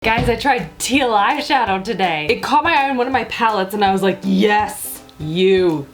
Guys, I tried teal eyeshadow today. It caught my eye on one of my palettes and I was like, yes, you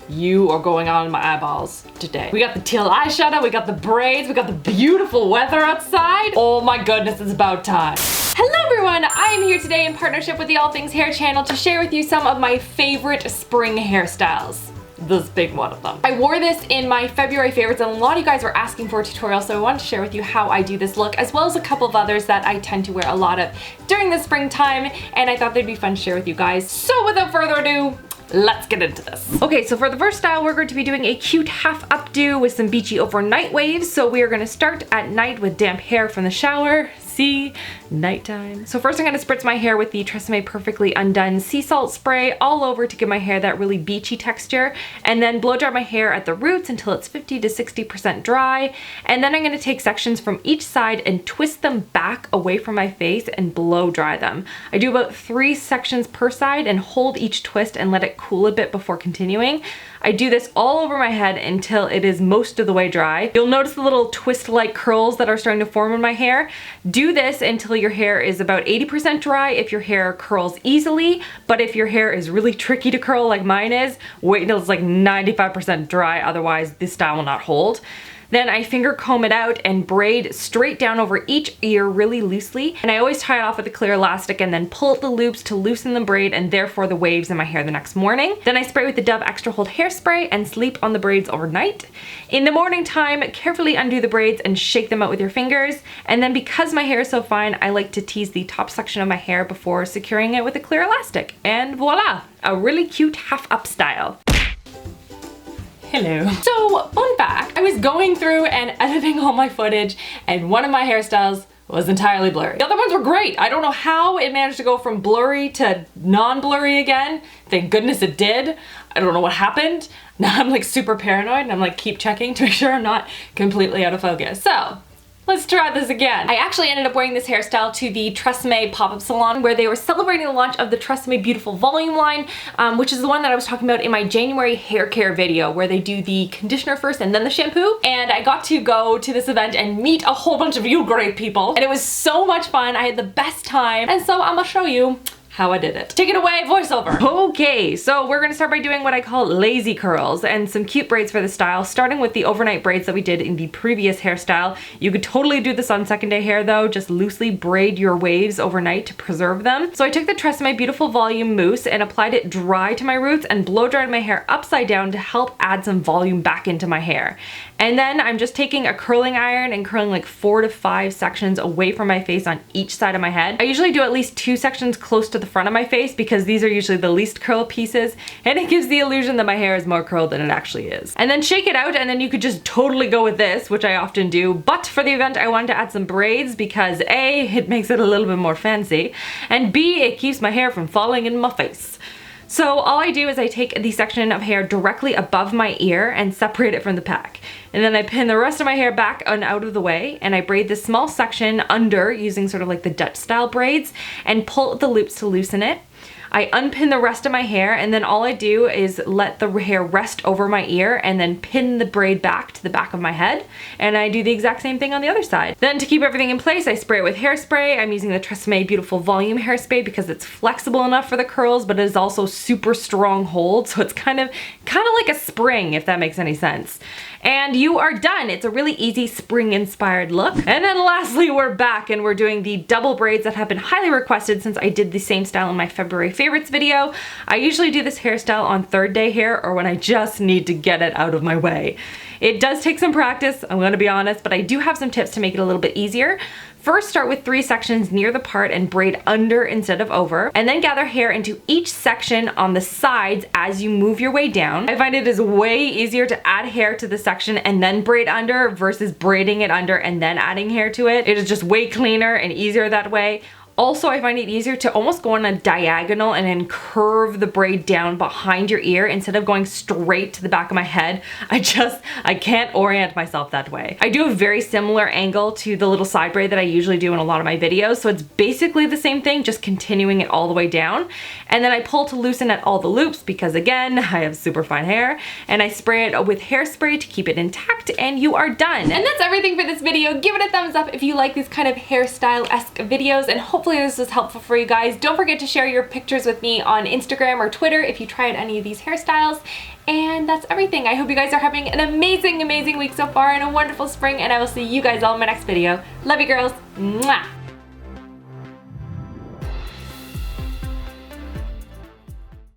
are going on my eyeballs today. We got the teal eyeshadow, we got the braids, we got the beautiful weather outside. Oh my goodness, it's about time. Hello everyone, I am here today in partnership with the All Things Hair channel to share with you some of my favorite spring hairstyles. This big one of them. I wore this in my February favorites and a lot of you guys were asking for a tutorial, so I wanted to share with you how I do this look, as well as a couple of others that I tend to wear a lot of during the springtime, and I thought they'd be fun to share with you guys. So without further ado, let's get into this. Okay, so for the first style, we're going to be doing a cute half updo with some Beachy overnight waves. So we are going to start at night with damp hair from the shower. See, nighttime. So first I'm going to spritz my hair with the TRESemmé Perfectly Undone Sea Salt Spray all over to give my hair that really beachy texture, and then blow dry my hair at the roots until it's 50 to 60% dry. And then I'm going to take sections from each side and twist them back away from my face and blow dry them. I do about 3 sections per side and hold each twist and let it cool a bit before continuing. I do this all over my head until it is most of the way dry. You'll notice the little twist-like curls that are starting to form in my hair. Do this until your hair is about 80% dry if your hair curls easily, but if your hair is really tricky to curl like mine is, wait until it's like 95% dry, otherwise this style will not hold. Then I finger comb it out and braid straight down over each ear really loosely. And I always tie it off with a clear elastic and then pull at the loops to loosen the braid and therefore the waves in my hair the next morning. Then I spray with the Dove Extra Hold Hairspray and sleep on the braids overnight. In the morning time, carefully undo the braids and shake them out with your fingers. And then because my hair is so fine, I like to tease the top section of my hair before securing it with a clear elastic. And voila, a really cute half up style. Hello. So, fun fact, I was going through and editing all my footage and one of my hairstyles was entirely blurry. The other ones were great. I don't know how it managed to go from blurry to non-blurry again. Thank goodness it did. I don't know what happened. Now I'm like super paranoid and I'm like keep checking to make sure I'm not completely out of focus. So, let's try this again. I actually ended up wearing this hairstyle to the TRESemmé pop-up salon where they were celebrating the launch of the TRESemmé Beautiful Volume line, which is the one that I was talking about in my January hair care video where they do the conditioner first and then the shampoo. And I got to go to this event and meet a whole bunch of you great people. And it was so much fun. I had the best time. And so I'm gonna show you how I did it. Take it away, voiceover. Okay, so we're gonna start by doing what I call lazy curls and some cute braids for the style, starting with the overnight braids that we did in the previous hairstyle. You could totally do this on second day hair though, just loosely braid your waves overnight to preserve them. So I took the TRESemmé Beautiful Volume Mousse and applied it dry to my roots and blow dried my hair upside down to help add some volume back into my hair. And then I'm just taking a curling iron and curling like 4 to 5 sections away from my face on each side of my head. I usually do at least 2 sections close to the front of my face because these are usually the least curl pieces and it gives the illusion that my hair is more curled than it actually is. And then shake it out and then you could just totally go with this, which I often do. But for the event I wanted to add some braids because A, it makes it a little bit more fancy, and B, it keeps my hair from falling in my face. So all I do is I take the section of hair directly above my ear and separate it from the pack. And then I pin the rest of my hair back and out of the way and I braid this small section under using sort of like the Dutch style braids and pull at the loops to loosen it. I unpin the rest of my hair and then all I do is let the hair rest over my ear and then pin the braid back to the back of my head, and I do the exact same thing on the other side. Then to keep everything in place I spray it with hairspray. I'm using the TRESemmé Beautiful Volume Hairspray because it's flexible enough for the curls but it is also super strong hold, so it's kind of like a spring, if that makes any sense. And you are done. It's a really easy spring inspired look. And then lastly we're back and we're doing the double braids that have been highly requested since I did the same style in my February favorites video. I usually do this hairstyle on third day hair or when I just need to get it out of my way. It does take some practice, I'm gonna be honest, but I do have some tips to make it a little bit easier. First, start with 3 sections near the part and braid under instead of over, and then gather hair into each section on the sides as you move your way down. I find it is way easier to add hair to the section and then braid under versus braiding it under and then adding hair to it. It is just way cleaner and easier that way. Also, I find it easier to almost go on a diagonal and then curve the braid down behind your ear instead of going straight to the back of my head. I can't orient myself that way. I do a very similar angle to the little side braid that I usually do in a lot of my videos, so it's basically the same thing, just continuing it all the way down. And then I pull to loosen at all the loops because again, I have super fine hair, and I spray it with hairspray to keep it intact, and you are done. And that's everything for this video. Give it a thumbs up if you like these kind of hairstyle-esque videos, and hopefully hopefully this was helpful for you guys. Don't forget to share your pictures with me on Instagram or Twitter if you tried any of these hairstyles. And that's everything. I hope you guys are having an amazing, amazing week so far and a wonderful spring, and I will see you guys all in my next video. Love you girls. Mwah!